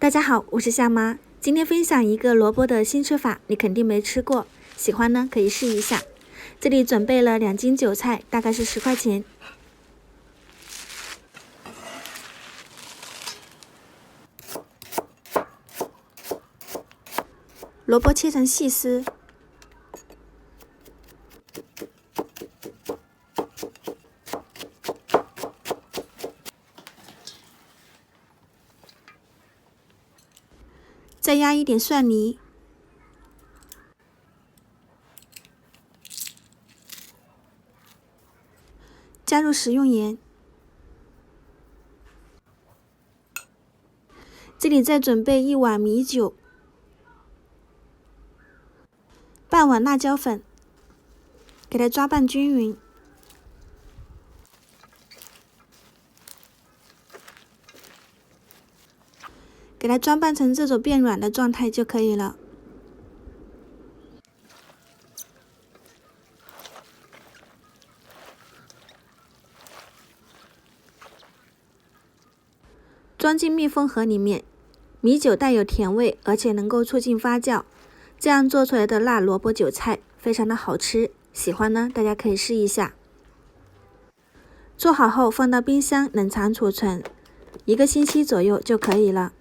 大家好，我是夏妈，今天分享一个萝卜的新吃法，你肯定没吃过，喜欢呢可以试一下。这里准备了2斤韭菜，大概是10块钱。萝卜切成细丝，再压一点蒜泥，加入食用盐，这里再准备1碗米酒，半碗辣椒粉，给它抓拌均匀。给它装拌成这种变软的状态就可以了。装进密封盒里面。米酒带有甜味，而且能够促进发酵，这样做出来的辣萝卜韭菜非常的好吃。喜欢呢，大家可以试一下。做好后放到冰箱冷藏储存，1个星期左右就可以了。